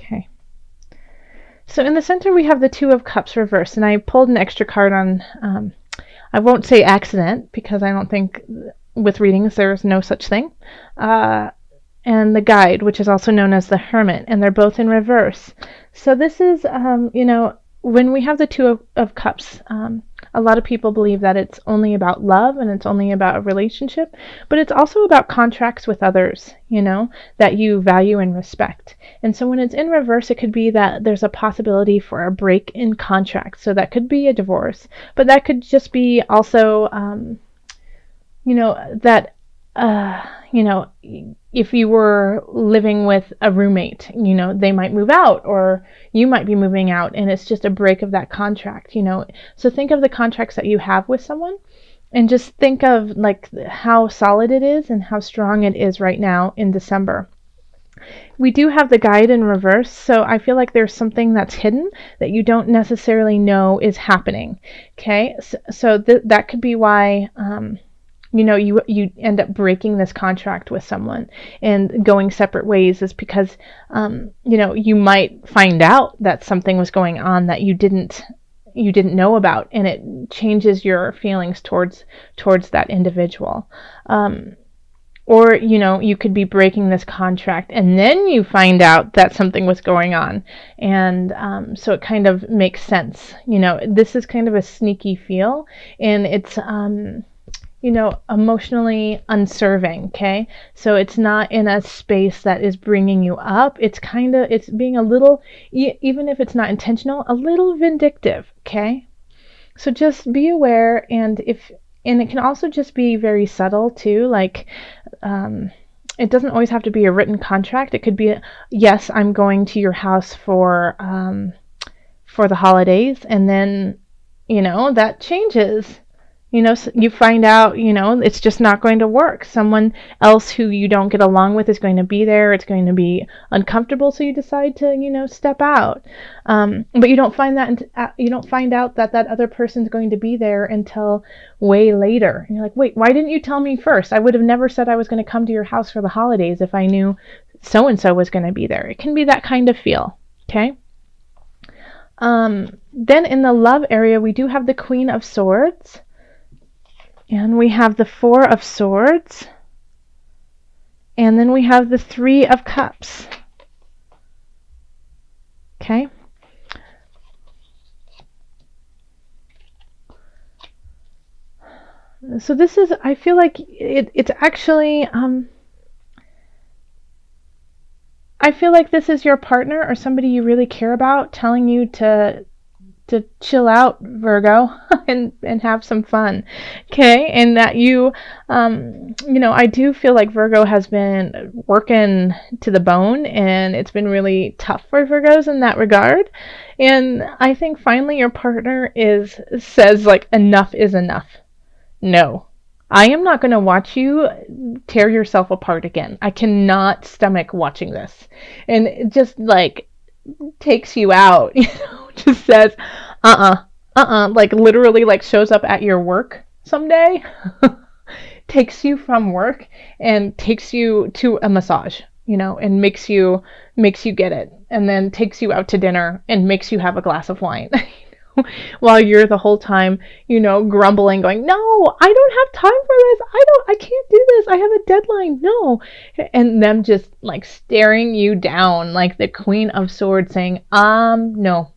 Okay. So in the center we have the Two of Cups reversed, and I pulled an extra card on, I won't say accident, because I don't think with readings there's no such thing, and the Guide, which is also known as the Hermit, and they're both in reverse. So this is, when we have the Two of Cups, a lot of people believe that it's only about love and it's only about a relationship, but it's also about contracts with others, that you value and respect. And so when it's in reverse, it could be that there's a possibility for a break in contract. So that could be a divorce, but that could just be also, that, if you were living with a roommate, they might move out, or you might be moving out, and it's just a break of that contract, So think of the contracts that you have with someone, and just think of like how solid it is and how strong it is right now in December. We do have the Guide in reverse, so I feel like there's something that's hidden that you don't necessarily know is happening. Okay, so that could be why you end up breaking this contract with someone and going separate ways, is because you might find out that something was going on that you didn't know about, and it changes your feelings towards that individual. Or you could be breaking this contract and then you find out that something was going on, and so it kind of makes sense. This is kind of a sneaky feel, and it's emotionally unserving. Okay, so it's not in a space that is bringing you up. It's being a little, even if it's not intentional, a little vindictive. Okay, so just be aware, and it can also just be very subtle too, like it doesn't always have to be a written contract. It could be yes, I'm going to your house for the holidays, and then that changes. So you find out, it's just not going to work. Someone else who you don't get along with is going to be there. It's going to be uncomfortable, so you decide to, step out. But you don't find out that other person's going to be there until way later. And you're like, wait, why didn't you tell me first? I would have never said I was going to come to your house for the holidays if I knew so-and-so was going to be there. It can be that kind of feel, okay? Then in the love area, we do have the Queen of Swords. And we have the Four of Swords. And then we have the Three of Cups. Okay. So this is, I feel like it's actually, I feel like this is your partner or somebody you really care about telling you to chill out, Virgo, and have some fun. Okay, and that I do feel like Virgo has been working to the bone, and it's been really tough for Virgos in that regard. And I think finally your partner says like, enough is enough. No, I am not going to watch you tear yourself apart again. I cannot stomach watching this. And it just like takes you out, just says, like literally like shows up at your work someday, takes you from work and takes you to a massage, and makes you get it, and then takes you out to dinner and makes you have a glass of wine. While you're the whole time, grumbling, going, no, I don't have time for this. I can't do this. I have a deadline. No. And them just like staring you down like the Queen of Swords, saying, no,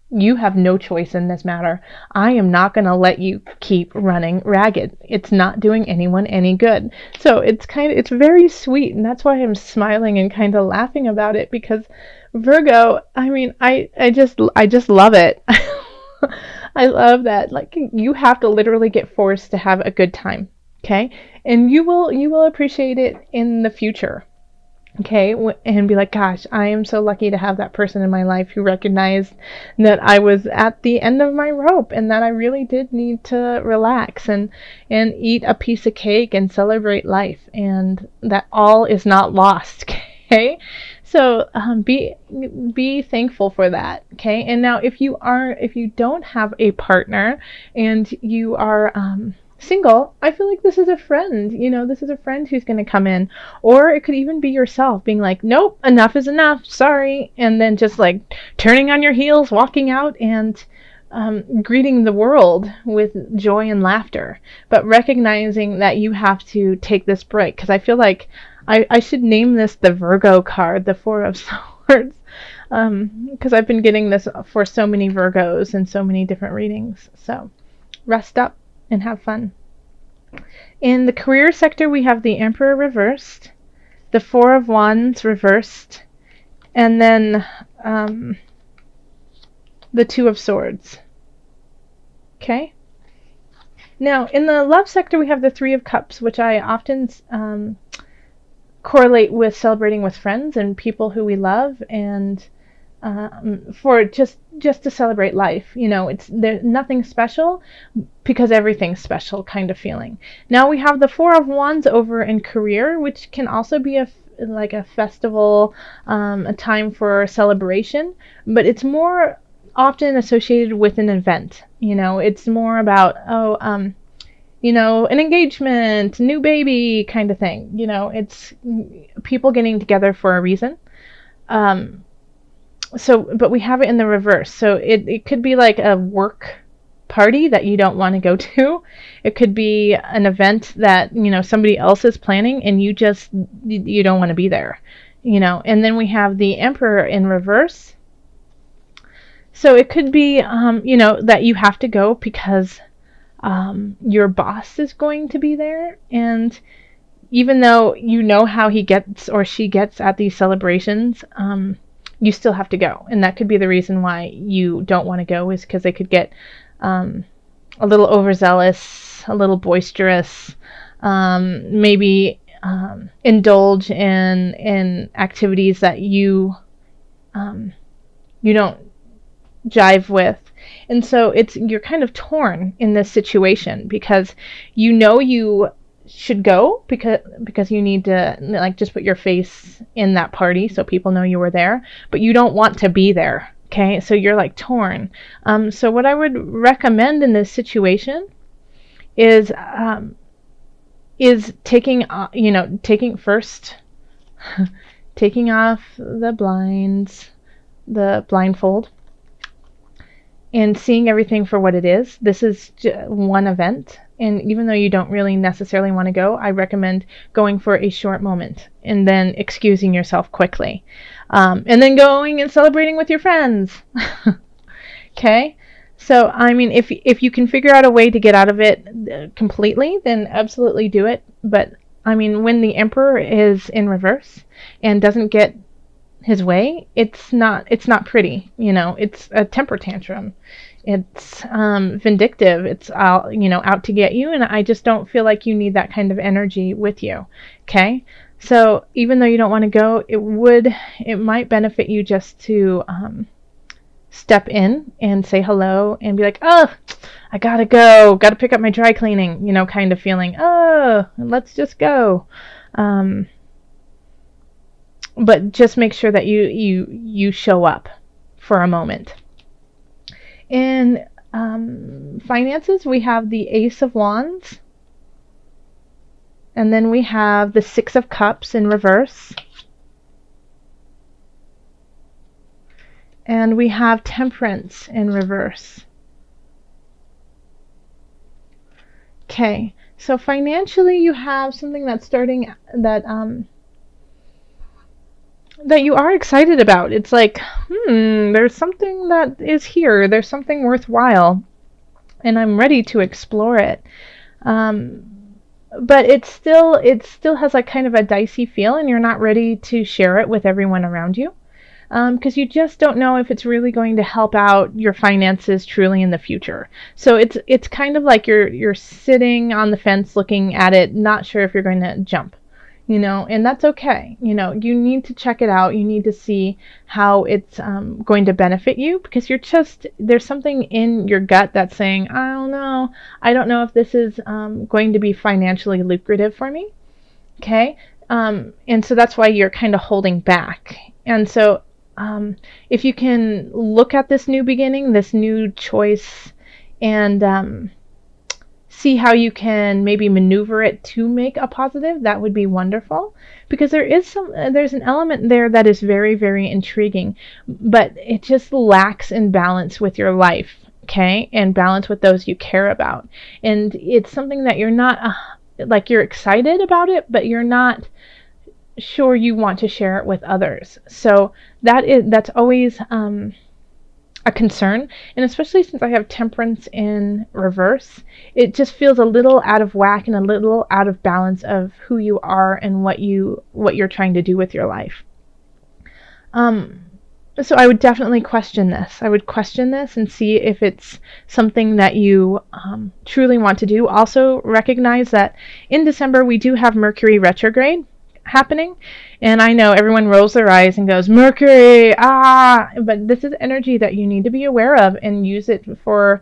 you have no choice in this matter. I am not going to let you keep running ragged. It's not doing anyone any good. So it's very sweet. And that's why I'm smiling and kind of laughing about it, because Virgo, I mean, I just love it. I love that. Like, you have to literally get forced to have a good time. Okay. And you will appreciate it in the future. Okay, and be like, gosh, I am so lucky to have that person in my life who recognized that I was at the end of my rope, and that I really did need to relax and eat a piece of cake and celebrate life, and that all is not lost. Okay, so be thankful for that. Okay, and now if you don't have a partner and you are single, I feel like this is a friend. This is a friend who's going to come in. Or it could even be yourself being like, nope, enough is enough, sorry. And then just like turning on your heels, walking out, and greeting the world with joy and laughter. But recognizing that you have to take this break. Because I feel like I should name this the Virgo card, the Four of Swords. Because I've been getting this for so many Virgos and so many different readings. So rest up and have fun. In the career sector, we have the Emperor reversed, the Four of Wands reversed, and then the Two of Swords. Okay? Now, in the love sector, we have the Three of Cups, which I often correlate with celebrating with friends and people who we love, and for just to celebrate life. It's there's nothing special because everything's special kind of feeling. Now we have the Four of Wands over in career, which can also be like a festival, a time for celebration, but it's more often associated with an event. It's more about an engagement, new baby kind of thing. It's people getting together for a reason. But we have it in the reverse. So it could be like a work party that you don't want to go to. It could be an event that, somebody else is planning and you don't want to be there. And then we have the Emperor in reverse. So it could be, that you have to go because your boss is going to be there. And even though you know how he gets or she gets at these celebrations, you still have to go. And that could be the reason why you don't want to go, is because they could get a little overzealous, a little boisterous, maybe indulge in activities that you don't jive with. And so you're kind of torn in this situation because you should go because you need to like just put your face in that party so people know you were there, but you don't want to be there. Okay, so you're like torn. So what I would recommend in this situation is taking taking off the blinds, the blindfold, and seeing everything for what it is. This is one event, and even though you don't really necessarily want to go, I recommend going for a short moment and then excusing yourself quickly, and then going and celebrating with your friends. Okay? So, I mean, if you can figure out a way to get out of it completely, then absolutely do it. But, I mean, when the Emperor is in reverse and doesn't get his way, it's not pretty. It's a temper tantrum. It's vindictive. It's out to get you, and I just don't feel like you need that kind of energy with you. Okay? So even though you don't want to go, it might benefit you just to step in and say hello and be like, oh, I gotta go, gotta pick up my dry cleaning, kind of feeling, oh, let's just go. But just make sure that you show up for a moment. In finances, we have the Ace of Wands, and then we have the Six of Cups in reverse, and we have Temperance in reverse. Okay, so financially you have something that's starting that you are excited about. It's like, there's something that is here. There's something worthwhile, and I'm ready to explore it. But it still has like kind of a dicey feel, and you're not ready to share it with everyone around you. Because you just don't know if it's really going to help out your finances truly in the future. So it's kind of like you're sitting on the fence looking at it, not sure if you're going to jump. And that's okay. You need to check it out. You need to see how it's going to benefit you, because there's something in your gut that's saying, I don't know. I don't know if this is going to be financially lucrative for me. Okay. And so that's why you're kind of holding back. And so if you can look at this new beginning, this new choice, and see how you can maybe maneuver it to make a positive, that would be wonderful. Because there's an element there that is very, very intriguing, but it just lacks in balance with your life, okay? And balance with those you care about. And it's something that you're not, like, you're excited about it, but you're not sure you want to share it with others. So that's always a concern, and especially since I have Temperance in reverse, it just feels a little out of whack and a little out of balance of who you are and what you're trying to do with your life. So I would definitely question this. I would question this and see if it's something that you truly want to do. Also recognize that in December we do have Mercury retrograde happening, and I know everyone rolls their eyes and goes, Mercury, but this is energy that you need to be aware of and use it for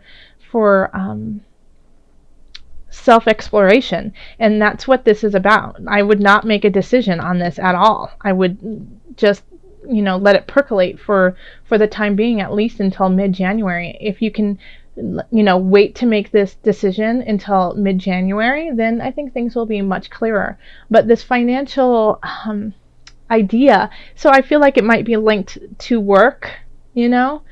self-exploration. And that's what this is about. I would not make a decision on this at all. I would just let it percolate for the time being, at least until mid-January. If you can wait to make this decision until mid-January, then I think things will be much clearer. But this financial idea, so I feel like it might be linked to work, that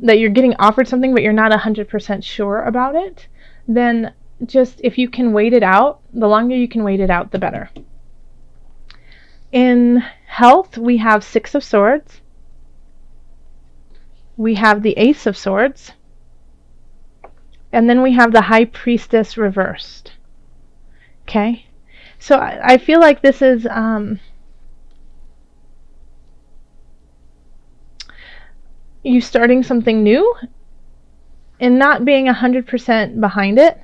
you're getting offered something but you're not 100% sure about it, then just, if you can wait it out, the longer you can wait it out, the better. In health, we have Six of Swords. We have the Ace of Swords. And then we have the High Priestess reversed. Okay? So I feel like this is you starting something new and not being 100% behind it.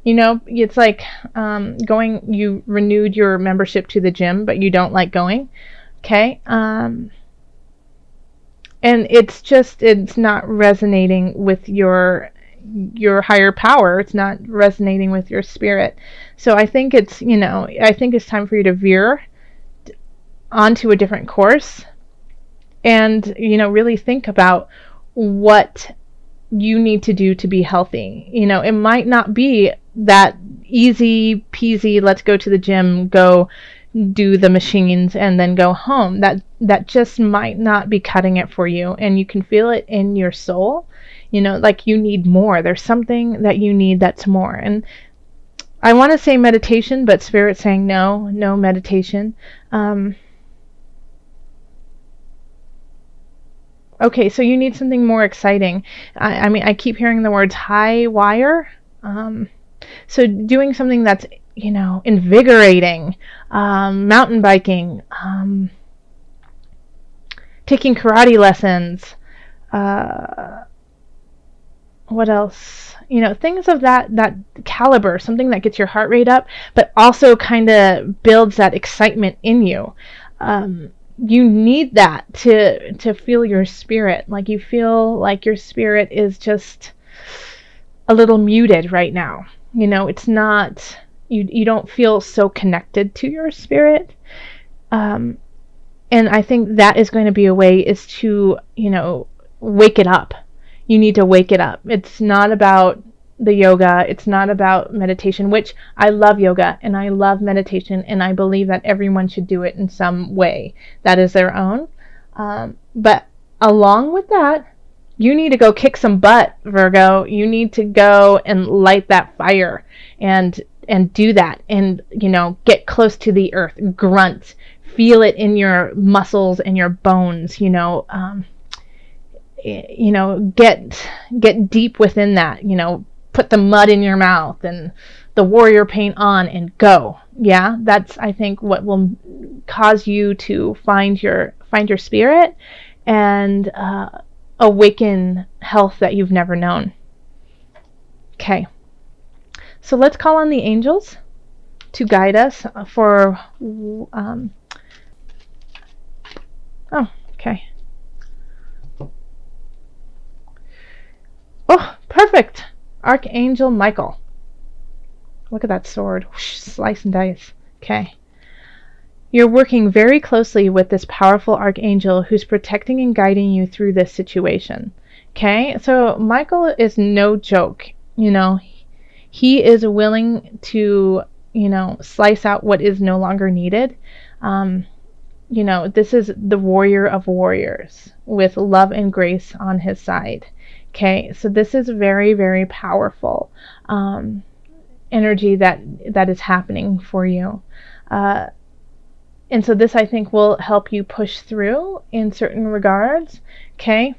It's like you renewed your membership to the gym, but you don't like going. Okay? And it's not resonating with your higher power. It's not resonating with your spirit. So I think it's time for you to veer onto a different course and really think about what you need to do to be healthy. It might not be that easy peasy, let's go to the gym, go do the machines and then go home. That just might not be cutting it for you, and you can feel it in your soul. Like you need more. There's something that you need that's more. And I want to say meditation, but Spirit's saying no meditation. Okay, so you need something more exciting. I keep hearing the words high wire. So doing something that's, invigorating, mountain biking, taking karate lessons, what else? Things of that caliber, something that gets your heart rate up, but also kind of builds that excitement in you. You need that to feel your spirit. Like you feel like your spirit is just a little muted right now. It's not, you don't feel so connected to your spirit. And I think that is going to be a way is to, wake it up. You need to wake it up. It's not about the yoga. It's not about meditation, which I love yoga and I love meditation, and I believe that everyone should do it in some way that is their own. But along with that, you need to go kick some butt, Virgo. You need to go and light that fire and do that, and get close to the earth, grunt, feel it in your muscles and your bones. Get deep within that. Put the mud in your mouth and the warrior paint on and go. Yeah, that's, I think, what will cause you to find your spirit and awaken health that you've never known. Okay, so let's call on the angels to guide us for okay. Oh, perfect. Archangel Michael. Look at that sword. Whoosh, slice and dice. Okay. You're working very closely with this powerful archangel who's protecting and guiding you through this situation. Okay? So Michael is no joke. He is willing to, slice out what is no longer needed. This is the warrior of warriors with love and grace on his side. Okay, so this is very, very powerful energy that is happening for you. And so this, I think, will help you push through in certain regards. Okay,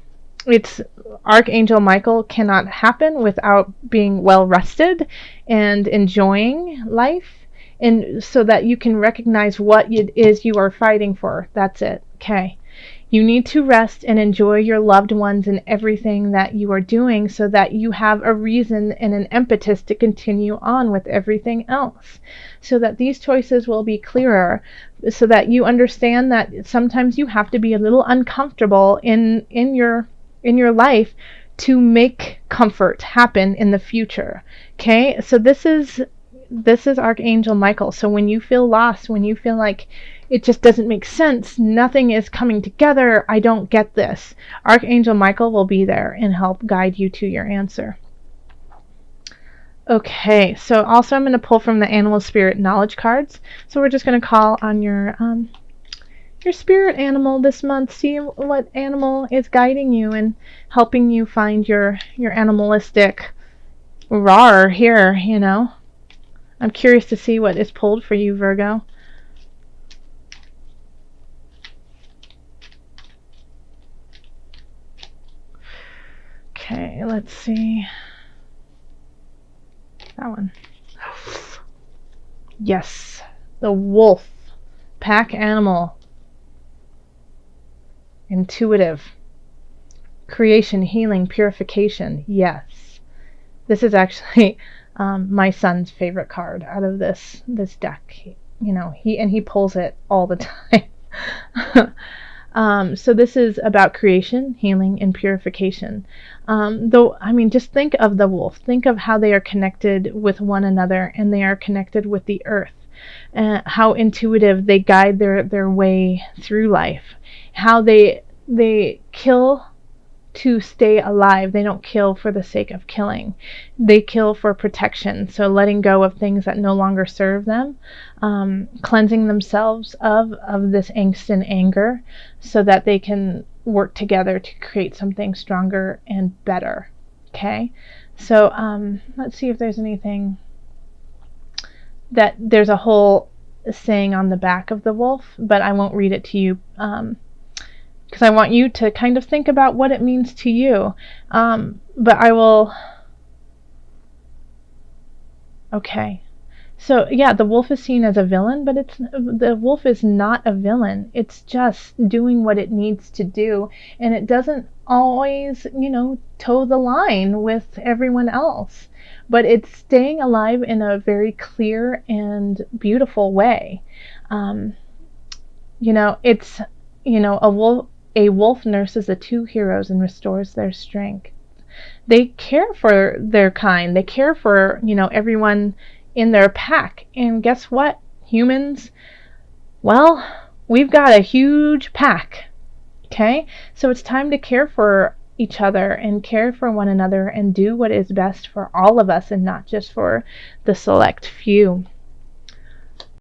it's Archangel Michael cannot happen without being well rested and enjoying life, and so that you can recognize what it is you are fighting for. That's it. Okay. You need to rest and enjoy your loved ones and everything that you are doing, so that you have a reason and an impetus to continue on with everything else, so that these choices will be clearer, so that you understand that sometimes you have to be a little uncomfortable in your life to make comfort happen in the future. Okay? So this is Archangel Michael. So when you feel lost, when you feel like it just doesn't make sense, nothing is coming together, I don't get this, Archangel Michael will be there and help guide you to your answer. Okay, so also I'm going to pull from the Animal Spirit Knowledge cards. So we're just going to call on your spirit animal this month. See what animal is guiding you and helping you find your animalistic roar here, I'm curious to see what is pulled for you, Virgo. Okay, let's see. That one. Yes, the wolf. Pack animal. Intuitive. Creation, healing, purification. Yes. This is actually my son's favorite card out of this deck. He pulls it all the time. So this is about creation, healing, and purification. Just think of the wolf. Think of how they are connected with one another, and they are connected with the earth. How intuitive they guide their way through life. How they kill to stay alive. They don't kill for the sake of killing. They kill for protection. So letting go of things that no longer serve them, cleansing themselves of this angst and anger, so that they can work together to create something stronger and better. Okay, so let's see if there's anything that there's a whole saying on the back of the wolf, but I won't read it to you. Because I want you to kind of think about what it means to you. But I will... Okay. So, yeah, the wolf is seen as a villain, but the wolf is not a villain. It's just doing what it needs to do. And it doesn't always, toe the line with everyone else. But it's staying alive in a very clear and beautiful way. It's, a wolf nurses the two heroes and restores their strength. They care for their kind. They care for, everyone in their pack. And guess what, humans? Well, we've got a huge pack. Okay? So it's time to care for each other and care for one another and do what is best for all of us and not just for the select few.